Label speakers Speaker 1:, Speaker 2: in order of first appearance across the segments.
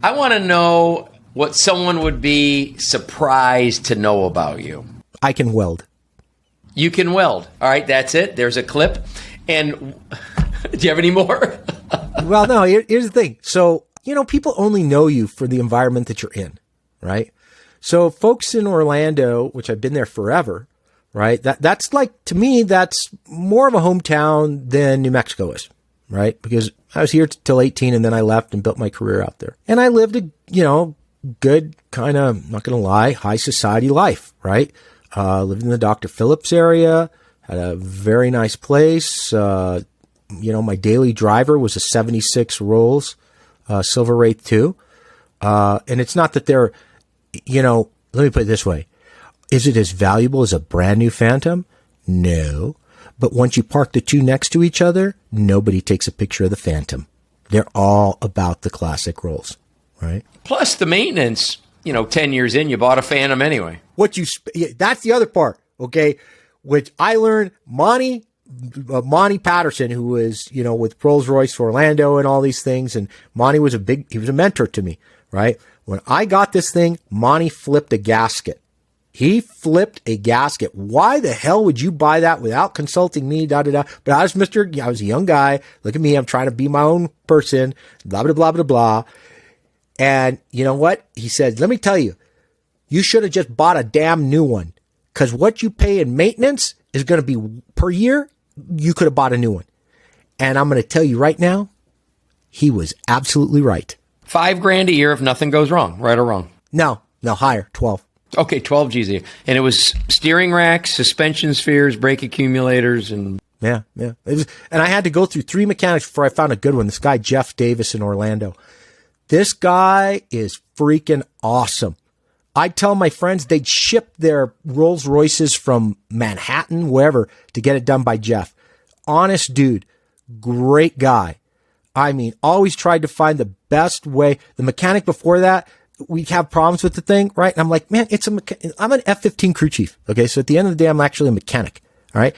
Speaker 1: I want to know what someone would be surprised to know about you.
Speaker 2: I can weld.
Speaker 1: You can weld. All right, that's it. There's a clip. And do you have any more?
Speaker 2: Well, no, here's the thing. So, people only know you for the environment that you're in, right? So folks in Orlando, which I've been there forever, right? That's like, to me, that's more of a hometown than New Mexico is, right? Because I was here till 18 and then I left and built my career out there. And I lived a, good kind of, not going to lie, high society life, right? Lived in the Dr. Phillips area, had a very nice place. My daily driver was a 76 Rolls, Silver Wraith 2. And it's not that they're, let me put it this way. Is it as valuable as a brand new Phantom? No. But once you park the two next to each other, nobody takes a picture of the Phantom. They're all about the classic Rolls, right?
Speaker 1: Plus the maintenance, 10 years in, you bought a Phantom anyway.
Speaker 2: That's the other part, okay? Which I learned, Monty Patterson, who was, with Rolls-Royce Orlando and all these things. And Monty was he was a mentor to me, right? When I got this thing, Monty flipped a gasket. He flipped a gasket. Why the hell would you buy that without consulting me? But I was I was a young guy. Look at me. I'm trying to be my own person, blah, blah, blah, blah, blah. And you know what? He said, let me tell you, you should have just bought a damn new one. Because what you pay in maintenance is going to be per year. You could have bought a new one. And I'm going to tell you right now, he was absolutely right.
Speaker 1: $5,000 a year if nothing goes wrong, right or wrong?
Speaker 2: No, higher, 12.
Speaker 1: Okay, 12 G's a year. And it was steering racks, suspension spheres, brake accumulators, and...
Speaker 2: Yeah. And I had to go through 3 mechanics before I found a good one. This guy, Jeff Davis in Orlando. This guy is freaking awesome. I'd tell my friends they'd ship their Rolls Royces from Manhattan, wherever, to get it done by Jeff. Honest dude. Great guy. I mean, always tried to find the best way. The mechanic before that, we'd have problems with the thing, right? And I'm like, man, I'm an F-15 crew chief. Okay. So at the end of the day, I'm actually a mechanic. All right.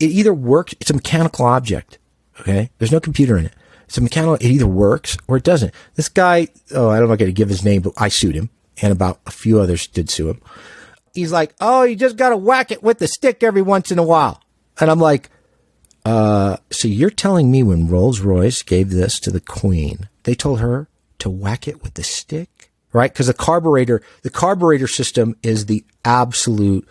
Speaker 2: It either works. It's a mechanical object. Okay. There's no computer in it. It's a mechanical. It either works or it doesn't. This guy, I don't know if I got to give his name, but I sued him. And about a few others did sue him. He's like, oh, you just got to whack it with the stick every once in a while. And I'm like, so you're telling me when Rolls-Royce gave this to the Queen, they told her to whack it with the stick? Right? Because the carburetor system is the absolute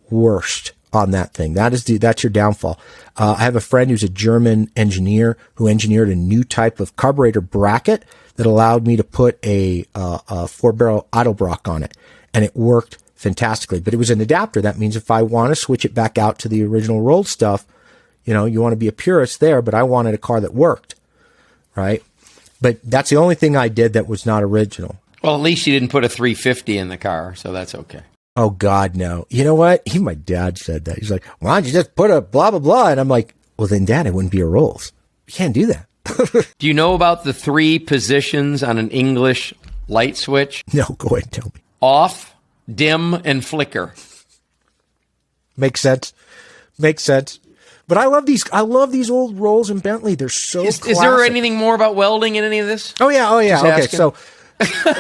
Speaker 2: worst on that thing. That's your downfall. I have a friend who's a German engineer who engineered a new type of carburetor bracket that allowed me to put a 4-barrel Edelbrock on it. And it worked fantastically. But it was an adapter. That means if I want to switch it back out to the original Rolls stuff, you want to be a purist there, but I wanted a car that worked. Right? But that's the only thing I did that was not original.
Speaker 1: Well, at least you didn't put a 350 in the car, so that's okay.
Speaker 2: Oh, God, no. You know what? Even my dad said that. He's like, why don't you just put a blah, blah, blah? And I'm like, well, then, Dad, it wouldn't be a Rolls. You can't do that.
Speaker 1: Do you know about the 3 positions on an English light switch?
Speaker 2: No, go ahead and tell me.
Speaker 1: Off, dim, and flicker.
Speaker 2: Makes sense. But I love these old Rolls and Bentley. They're so classic.
Speaker 1: Is there anything more about welding in any of this?
Speaker 2: Oh, yeah. Okay, asking. So...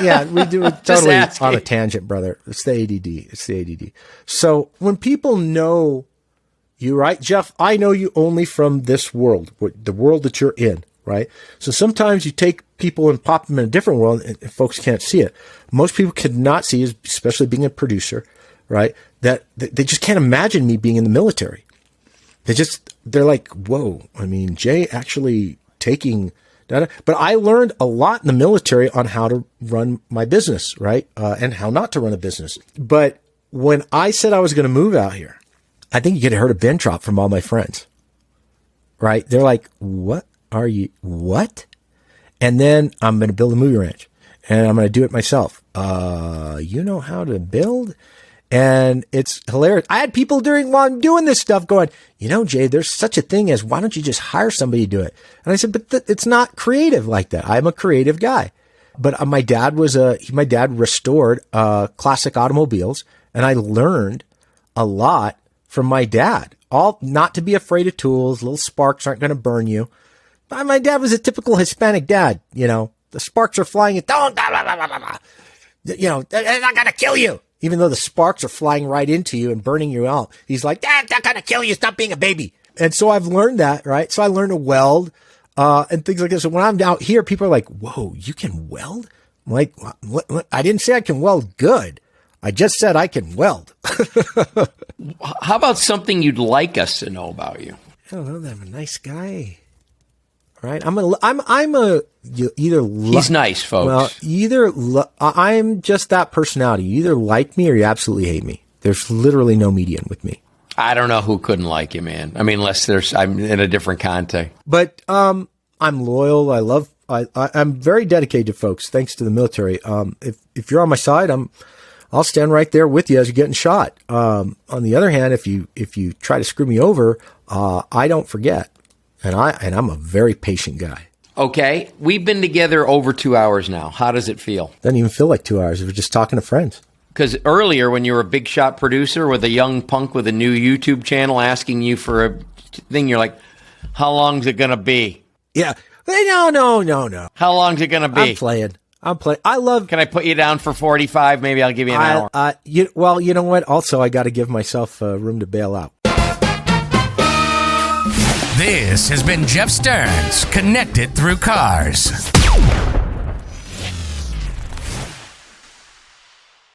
Speaker 2: yeah, we do it totally on a tangent, brother. It's the ADD. So when people know you, right, Jeff, I know you only from this world, the world that you're in, right? So sometimes you take people and pop them in a different world and folks can't see it. Most people cannot see, especially being a producer, right? That they just can't imagine me being in the military. They're like, whoa, I mean, Jay actually taking... But I learned a lot in the military on how to run my business, right? And how not to run a business. But when I said I was going to move out here, I think you could have heard a pin drop from all my friends, right? They're like, what? And then I'm going to build a movie ranch and I'm going to do it myself. You know how to build? And it's hilarious. I had people while I'm doing this stuff going, Jay, there's such a thing as, why don't you just hire somebody to do it? And I said, but it's not creative like that. I'm a creative guy. But my dad restored classic automobiles, and I learned a lot from my dad. All not to be afraid of tools. Little sparks aren't going to burn you. But my dad was a typical Hispanic dad, The sparks are flying. Don't, blah, blah, blah, blah, blah. You know, they're not going to kill you. Even though the sparks are flying right into you and burning you out. He's like, that's not going to kill you. Stop being a baby. And so I've learned that, right? So I learned to weld, and things like this. So when I'm out here, people are like, whoa, you can weld? I'm like, what? I didn't say I can weld good. I just said I can weld.
Speaker 1: How about something you'd like us to know about you?
Speaker 2: I don't know. I'm a nice guy. Right?
Speaker 1: He's nice, folks.
Speaker 2: Well, I'm just that personality. You either like me or you absolutely hate me. There's literally no median with me.
Speaker 1: I don't know who couldn't like you, man. I mean, unless I'm in a different context.
Speaker 2: But I'm loyal. I'm very dedicated to folks, thanks to the military. If you're on my side, I'll stand right there with you as you're getting shot. On the other hand, if you try to screw me over, I don't forget. And I'm a very patient guy.
Speaker 1: Okay. We've been together over 2 hours now. How does it feel?
Speaker 2: Doesn't even feel like 2 hours. We're just talking to friends.
Speaker 1: Because earlier, when you were a big shot producer with a young punk with a new YouTube channel asking you for a thing, you're like, how long's it going to be?
Speaker 2: Yeah. No.
Speaker 1: How long's it going to be?
Speaker 2: I'm playing.
Speaker 1: Can I put you down for 45? Maybe I'll give you an hour.
Speaker 2: You know what? Also, I got to give myself room to bail out.
Speaker 3: This has been Jeff Stearns, Connected Through Cars.